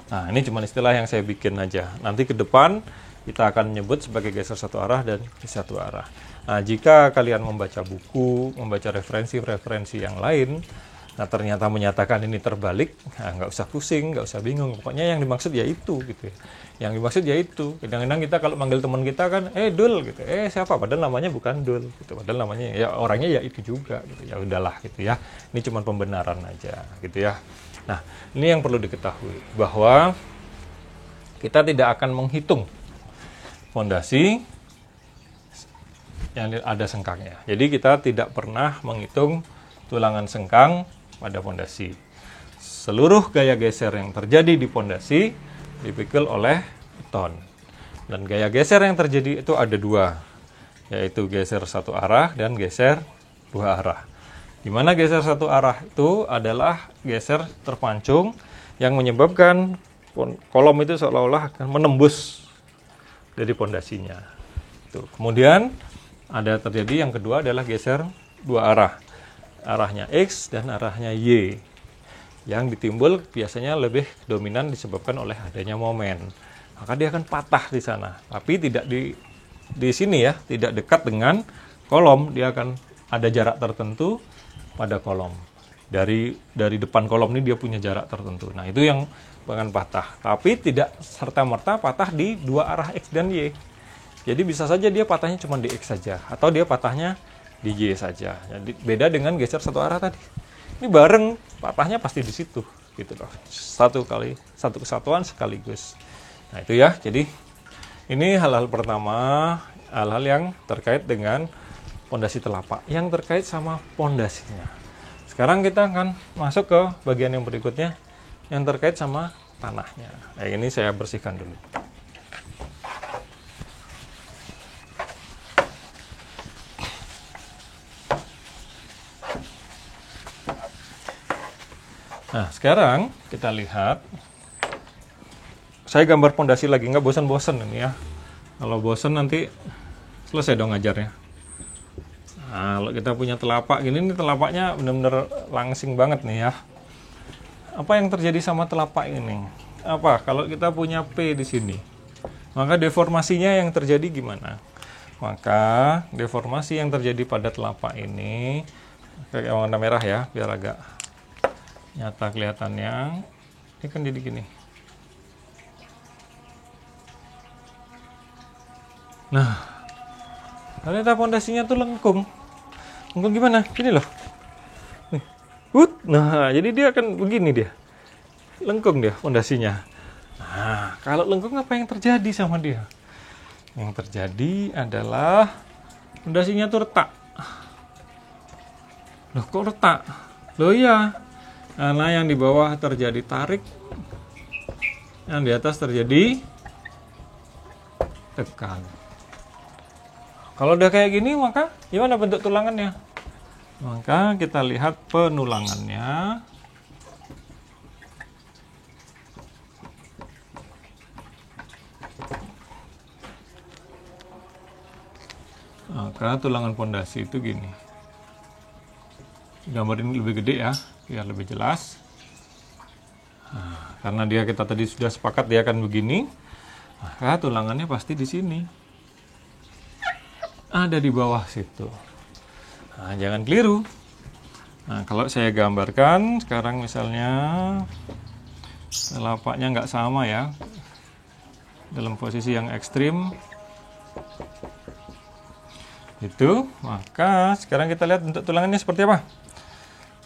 Nah, ini cuma istilah yang saya bikin aja. Nanti ke depan kita akan menyebut sebagai geser satu arah dan geser satu arah. Nah, jika kalian membaca buku, membaca referensi-referensi yang lain, nah ternyata menyatakan ini terbalik, nah, nggak usah pusing, nggak usah bingung. Pokoknya yang dimaksud ya itu, gitu ya. Yang dimaksud ya itu. Kadang-kadang kita kalau manggil teman kita kan, Dul, gitu. Siapa? Padahal namanya bukan Dul, gitu. Padahal namanya ya orangnya ya itu juga, gitu. Ya udahlah, gitu ya. Ini cuma pembenaran aja, gitu ya. Nah, ini yang perlu diketahui bahwa kita tidak akan menghitung fondasi yang ada sengkangnya. Jadi kita tidak pernah menghitung tulangan sengkang pada fondasi. Seluruh gaya geser yang terjadi di fondasi dipikul oleh beton. Dan gaya geser yang terjadi itu ada dua, yaitu geser satu arah dan geser dua arah. Di mana geser satu arah itu adalah geser terpancung yang menyebabkan kolom itu seolah-olah akan menembus dari fondasinya. Kemudian ada terjadi yang kedua adalah geser dua arah. Arahnya X dan arahnya Y. Yang ditimbul biasanya lebih dominan disebabkan oleh adanya momen. Maka dia akan patah di sana. Tapi tidak di sini ya, tidak dekat dengan kolom, dia akan ada jarak tertentu pada kolom. Dari depan kolom ini dia punya jarak tertentu. Nah, itu yang akan patah. Tapi tidak serta-merta patah di dua arah X dan Y. Jadi bisa saja dia patahnya cuma di X saja, atau dia patahnya di Y saja. Jadi beda dengan geser satu arah tadi. Ini bareng, patahnya pasti di situ, gitu loh. Satu kesatuan sekaligus. Nah, itu ya. Jadi ini hal-hal pertama, hal-hal yang terkait dengan pondasi telapak, yang terkait sama pondasinya. Sekarang kita akan masuk ke bagian yang berikutnya, yang terkait sama tanahnya. Nah, ini saya bersihkan dulu. Nah, sekarang kita lihat. Saya gambar pondasi lagi, nggak bosan-bosan ini ya. Kalau bosan nanti selesai dong ngajarnya. Nah, kalau kita punya telapak gini, nih telapaknya benar-benar langsing banget nih ya. Apa yang terjadi sama telapak ini? Apa? Kalau kita punya P di sini, maka deformasinya yang terjadi gimana? Maka deformasi yang terjadi pada telapak ini, kayak warna merah ya, biar agak nyata kelihatannya. Ini kan jadi gini. Nah, ternyata pondasinya tuh lengkung. Lengkung gimana? Gini loh. Nih. Nah, jadi dia akan begini dia. Lengkung dia pondasinya. Nah, kalau lengkung apa yang terjadi sama dia? Yang terjadi adalah pondasinya tuh retak. Loh, kok retak? Loh iya. Karena yang di bawah terjadi tarik, yang di atas terjadi tekan. Kalau udah kayak gini, maka gimana bentuk tulangannya? Maka kita lihat penulangannya. Maka tulangan pondasi itu gini. Gambarin lebih gede ya, biar lebih jelas. Nah, karena kita tadi sudah sepakat dia akan begini, maka tulangannya pasti di sini. Ada di bawah situ. Nah, jangan keliru. Nah, kalau saya gambarkan sekarang misalnya telapaknya nggak sama ya, dalam posisi yang ekstrim itu, maka sekarang kita lihat bentuk tulangannya seperti apa.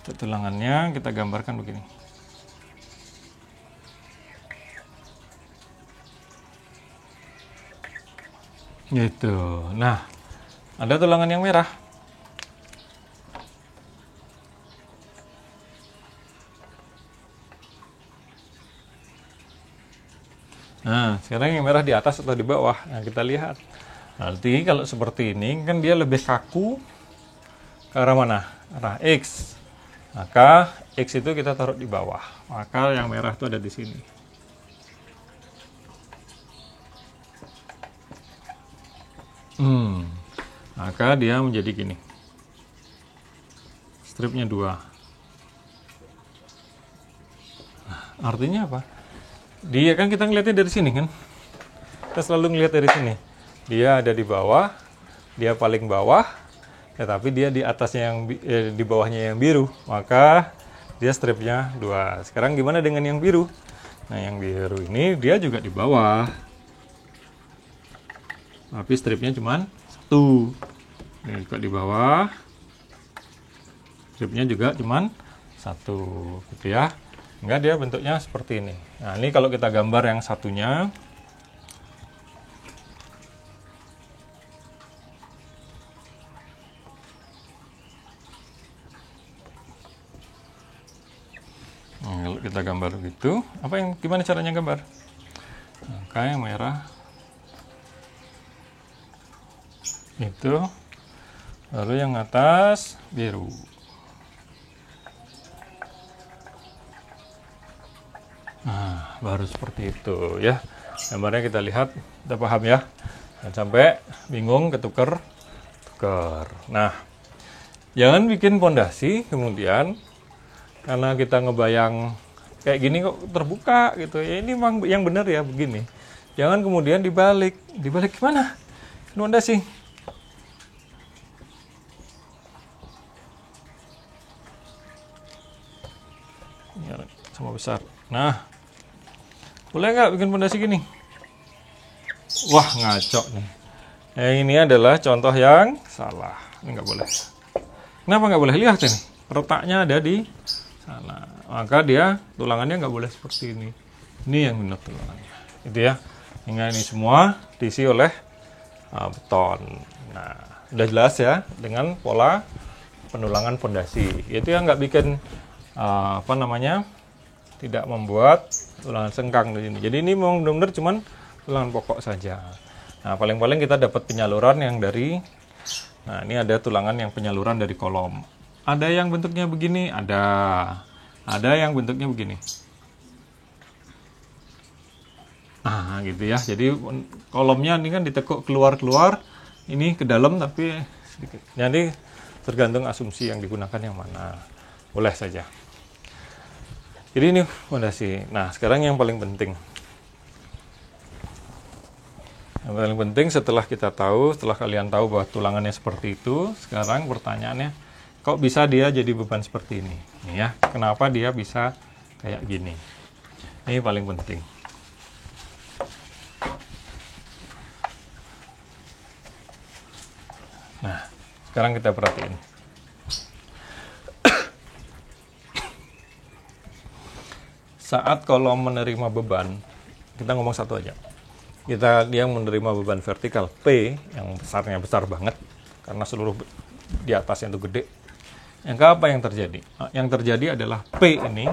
Bentuk tulangannya kita gambarkan begini. Gitu. Nah, ada tulangan yang merah. Nah, sekarang yang merah di atas atau di bawah? Nah, kita lihat. Nanti kalau seperti ini, kan dia lebih kaku ke arah mana? Arah X. Maka X itu kita taruh di bawah. Maka yang merah itu ada di sini. Maka dia menjadi gini. Stripnya 2. Nah, artinya apa? Dia kan kita ngeliatnya dari sini kan, kita selalu ngeliat dari sini. Dia ada di bawah, dia paling bawah, tetapi dia di atasnya yang di bawahnya yang biru, maka dia stripnya 2. Sekarang gimana dengan yang biru? Nah, yang biru ini dia juga di bawah, tapi stripnya cuma 1. Ini juga di bawah, stripnya juga cuma 1, gitu ya. Enggak, dia bentuknya seperti ini. Nah, ini kalau kita gambar yang satunya. Nah, kalau kita gambar gitu, gimana caranya gambar? Maka yang merah itu, lalu yang atas biru. Nah, baru seperti itu ya. Gambarnya kita lihat, kita paham ya. Jangan sampai bingung, ketuker. Nah, jangan bikin pondasi kemudian karena kita ngebayang kayak gini kok terbuka gitu. Ya, ini memang yang benar ya begini. Jangan kemudian dibalik. Dibalik gimana? Pondasi. Ya, sama besar. Nah, boleh nggak bikin pondasi gini? Wah, ngaco nih. Yang ini adalah contoh yang salah. Ini nggak boleh. Kenapa nggak boleh? Lihat ini, retaknya ada di sana. Maka dia tulangannya nggak boleh seperti ini. Ini yang benar tulangannya. Itu ya. Hingga ini semua diisi oleh beton. Nah, udah jelas ya dengan pola penulangan pondasi. Itu yang nggak bikin tidak membuat tulangan sengkang di sini. Jadi ini memang benar-benar cuman tulangan pokok saja. Nah, paling-paling kita dapat penyaluran yang dari, nah ini ada tulangan yang penyaluran dari kolom. Ada yang bentuknya begini, ada yang bentuknya begini. Nah, gitu ya. Jadi kolomnya ini kan ditekuk keluar-keluar, ini ke dalam tapi sedikit. Jadi tergantung asumsi yang digunakan yang mana. Boleh saja. Jadi ini fondasi. Nah, sekarang yang paling penting. Yang paling penting setelah kita tahu, setelah kalian tahu bahwa tulangannya seperti itu, sekarang pertanyaannya, kok bisa dia jadi beban seperti ini? Nih ya, kenapa dia bisa kayak gini? Ini paling penting. Nah, sekarang kita perhatiin. Saat kolom menerima beban, kita ngomong satu aja. Dia menerima beban vertikal P yang besarnya besar banget karena seluruh di atasnya itu gede. Yang apa yang terjadi? Yang terjadi adalah P ini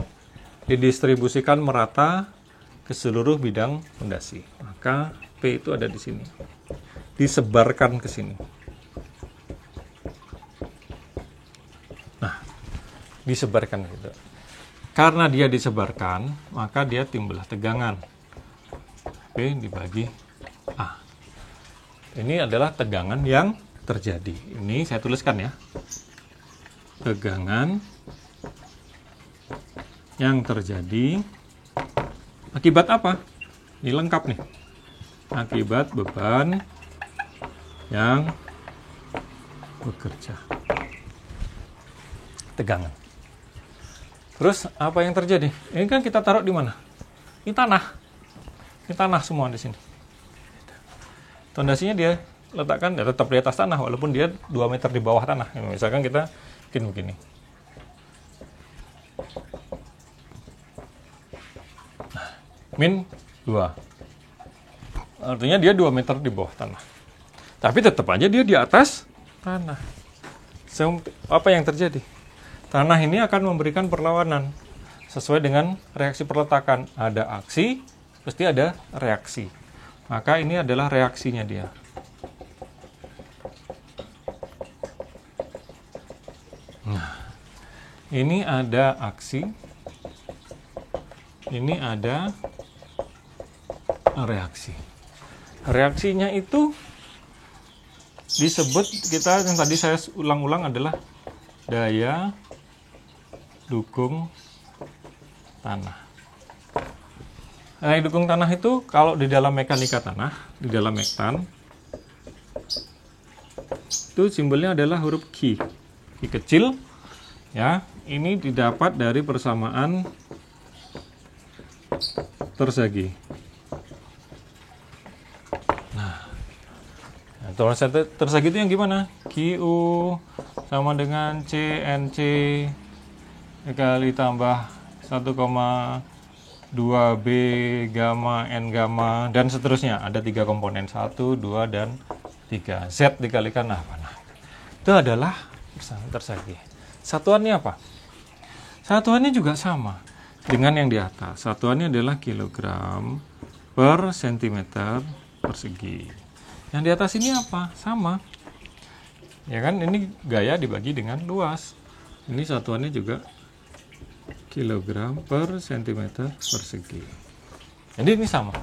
didistribusikan merata ke seluruh bidang fondasi. Maka P itu ada di sini. Disebarkan ke sini. Nah, disebarkan gitu. Karena dia disebarkan, maka dia timbullah tegangan. P dibagi A. Ini adalah tegangan yang terjadi. Ini saya tuliskan ya. Tegangan yang terjadi akibat apa? Ini lengkap nih. Akibat beban yang bekerja. Tegangan. Terus apa yang terjadi? Ini kan kita taruh di mana? Ini tanah. Ini tanah semua di sini. Fondasinya dia letakkan ya tetap di atas tanah walaupun dia 2 meter di bawah tanah. Misalkan kita bikin begini. Min 2. Artinya dia 2 meter di bawah tanah. Tapi tetap aja dia di atas tanah. Apa yang terjadi? Tanah ini akan memberikan perlawanan sesuai dengan reaksi perletakan. Ada aksi, pasti ada reaksi. Maka ini adalah reaksinya dia. Nah, ini ada aksi, ini ada reaksi. Reaksinya itu disebut, kita yang tadi saya ulang-ulang adalah daya dukung tanah. Daya dukung tanah itu kalau di dalam mekanika tanah, di dalam mektan, itu simbolnya adalah huruf Q. Q kecil, ya. Ini didapat dari persamaan Terzaghi. Nah, Terzaghi itu yang gimana? QU sama dengan CNC dikali tambah 1,2B gamma N gamma dan seterusnya. Ada 3 komponen, 1, 2, dan 3. Z dikalikan apa? Nah, itu adalah persamaan Terzaghi. Satuannya apa? Satuannya juga sama dengan yang di atas. Satuannya adalah kilogram per sentimeter persegi. Yang di atas ini apa? Sama. Ya kan, ini gaya dibagi dengan luas. Ini satuannya juga kilogram per sentimeter persegi. Jadi ini sama.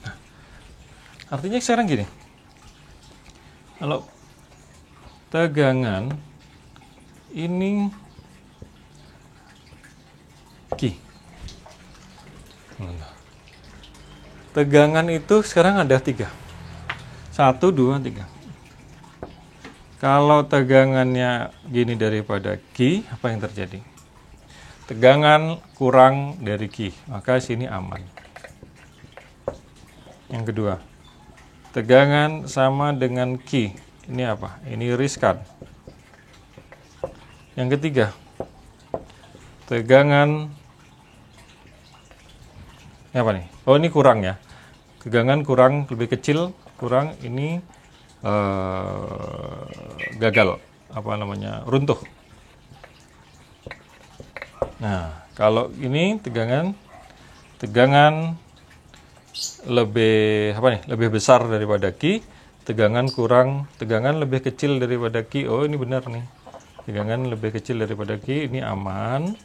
Nah, artinya sekarang gini. Kalau tegangan ini Q. Tegangan itu sekarang ada 3. 1, 2, 3. Kalau tegangannya gini daripada Q, apa yang terjadi? Tegangan kurang dari Q, maka sini aman. Yang kedua, tegangan sama dengan Q, ini apa? Ini riskan. Yang ketiga, tegangan ini apa nih? Oh, ini kurang ya. Tegangan kurang, lebih kecil, kurang, ini gagal, apa namanya, runtuh. Nah, kalau ini tegangan lebih apa nih? Lebih besar daripada Q, tegangan kurang, tegangan lebih kecil daripada Q. Oh, ini benar nih. Tegangan lebih kecil daripada Q, ini aman.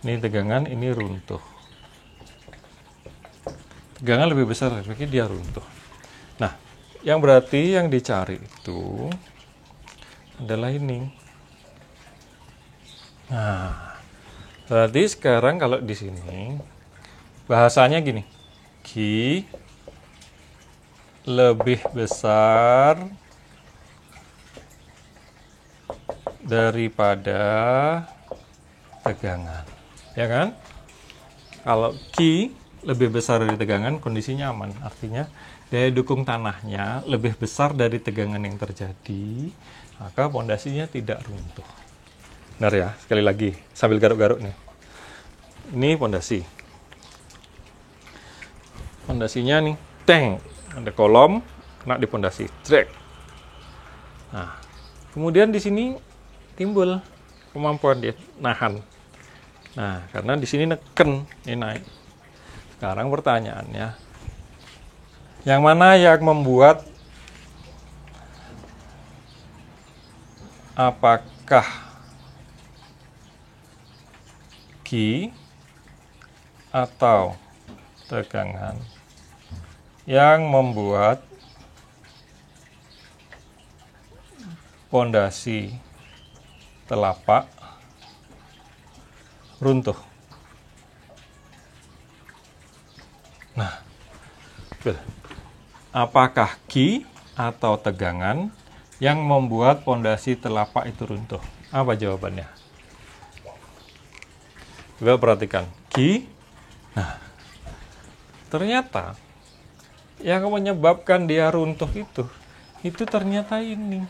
Ini tegangan, ini runtuh. Tegangan lebih besar daripada Q, dia runtuh. Nah, yang berarti yang dicari itu adalah ini. Nah, berarti sekarang kalau di sini bahasanya gini, Q lebih besar daripada tegangan, ya kan? Kalau Q lebih besar dari tegangan, kondisinya aman. Artinya daya dukung tanahnya lebih besar dari tegangan yang terjadi, maka pondasinya tidak runtuh. Benar ya, sekali lagi sambil garuk-garuk nih. Ini pondasi. Pondasinya nih, tank, ada kolom, kena di pondasi, trek. Nah, kemudian di sini timbul kemampuan dia nahan. Nah, karena di sini neken, ini naik. Sekarang pertanyaannya, yang mana yang membuat apakah Q atau tegangan yang membuat pondasi telapak runtuh. Nah, apakah ki atau tegangan yang membuat pondasi telapak itu runtuh? Apa jawabannya? Coba perhatikan, ki. Nah, ternyata yang menyebabkan dia runtuh itu ternyata ini.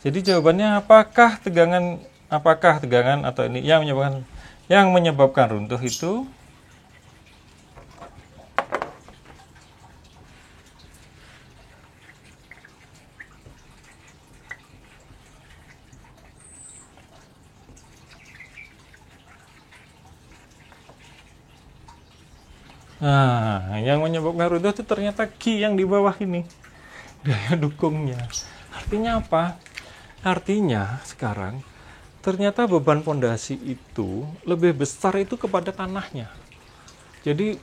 Jadi jawabannya apakah tegangan atau ini yang menyebabkan runtuh itu? Nah, yang menyebabkan runtuh itu ternyata ki yang di bawah ini, daya dukungnya. Artinya apa? Artinya sekarang ternyata beban pondasi itu lebih besar itu kepada tanahnya. Jadi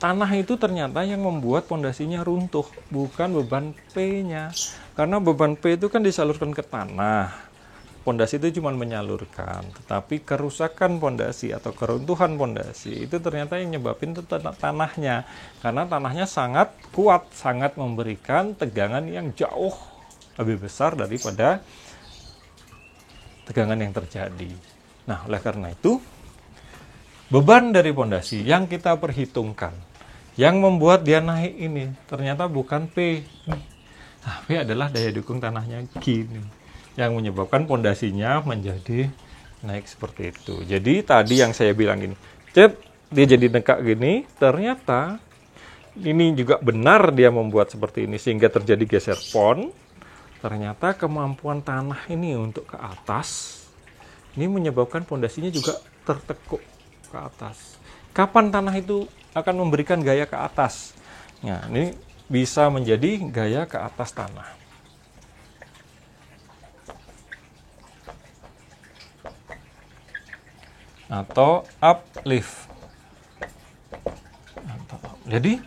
tanah itu ternyata yang membuat pondasinya runtuh, bukan beban P-nya. Karena beban P itu kan disalurkan ke tanah. Pondasi itu cuma menyalurkan, tetapi kerusakan pondasi atau keruntuhan pondasi itu ternyata yang nyebabin itu tanahnya, karena tanahnya sangat kuat, sangat memberikan tegangan yang jauh lebih besar daripada tegangan yang terjadi. Nah, oleh karena itu beban dari pondasi yang kita perhitungkan, yang membuat dia naik ini ternyata bukan P. Nah, P adalah daya dukung tanahnya gini, yang menyebabkan pondasinya menjadi naik seperti itu. Jadi tadi yang saya bilang ini, dia jadi nekak gini, ternyata ini juga benar dia membuat seperti ini sehingga terjadi geser pon. Ternyata kemampuan tanah ini untuk ke atas ini menyebabkan pondasinya juga tertekuk ke atas. Kapan tanah itu akan memberikan gaya ke atas? Nah, ini bisa menjadi gaya ke atas tanah. Atau uplift. Jadi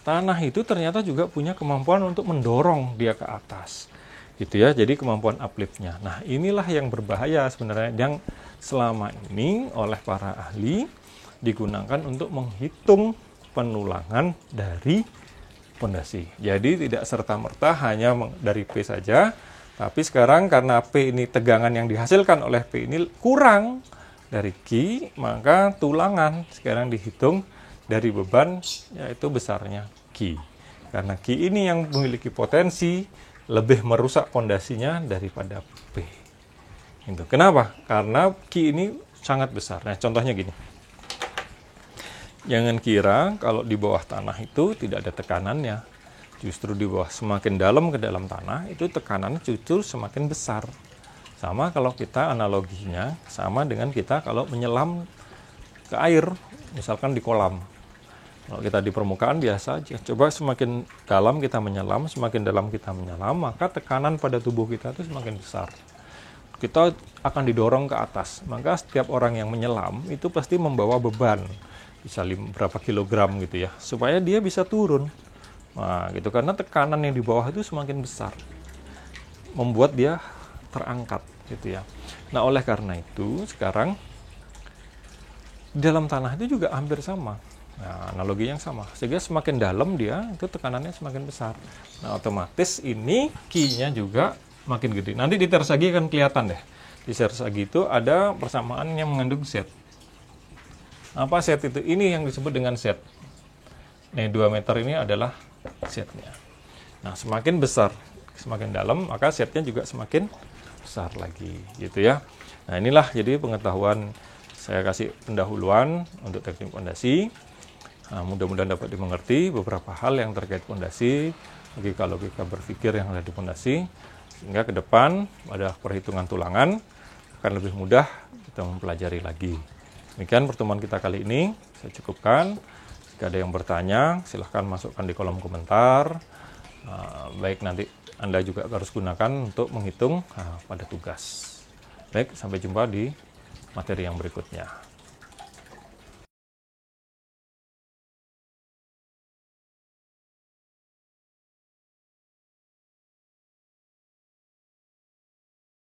tanah itu ternyata juga punya kemampuan untuk mendorong dia ke atas, gitu ya. Jadi kemampuan upliftnya. Nah, inilah yang berbahaya sebenarnya, yang selama ini oleh para ahli digunakan untuk menghitung penulangan dari pondasi. Jadi tidak serta-merta hanya dari P saja, tapi sekarang karena P ini tegangan yang dihasilkan oleh P ini kurang dari Ki, maka tulangan sekarang dihitung dari beban, yaitu besarnya Ki. Karena Ki ini yang memiliki potensi lebih merusak pondasinya daripada P. Gitu. Kenapa? Karena Ki ini sangat besar. Nah, contohnya gini. Jangan kira kalau di bawah tanah itu tidak ada tekanannya. Justru di bawah, semakin dalam ke dalam tanah, itu tekanannya justru semakin besar. Sama kalau kita analoginya, sama dengan kita kalau menyelam ke air, misalkan di kolam. Kalau kita di permukaan biasa aja, coba semakin dalam kita menyelam, semakin dalam kita menyelam, maka tekanan pada tubuh kita itu semakin besar. Kita akan didorong ke atas, maka setiap orang yang menyelam itu pasti membawa beban, bisa berapa kilogram gitu ya, supaya dia bisa turun. Nah, gitu, karena tekanan yang di bawah itu semakin besar, membuat dia terangkat gitu ya. Nah, oleh karena itu sekarang di dalam tanah itu juga hampir sama. Nah, analogi yang sama. Sehingga semakin dalam dia, itu tekanannya semakin besar. Nah, otomatis ini Ki-nya juga makin gede. Nanti di tersagi akan kelihatan deh. Di tersagi itu ada persamaan yang mengandung Z. Apa Z itu? Ini yang disebut dengan Z. Nih, 2 meter ini adalah Z-nya. Nah, semakin besar, semakin dalam, maka Z-nya juga semakin besar lagi, gitu ya. Nah, inilah jadi pengetahuan, saya kasih pendahuluan untuk teknik pondasi. Nah, mudah-mudahan dapat dimengerti beberapa hal yang terkait pondasi, logika berpikir yang ada di pondasi, sehingga ke depan pada perhitungan tulangan akan lebih mudah kita mempelajari lagi. Demikian pertemuan kita kali ini, saya cukupkan. Jika ada yang bertanya, silahkan masukkan di kolom komentar. Baik, nanti Anda juga harus gunakan untuk menghitung pada tugas. Baik, sampai jumpa di materi yang berikutnya.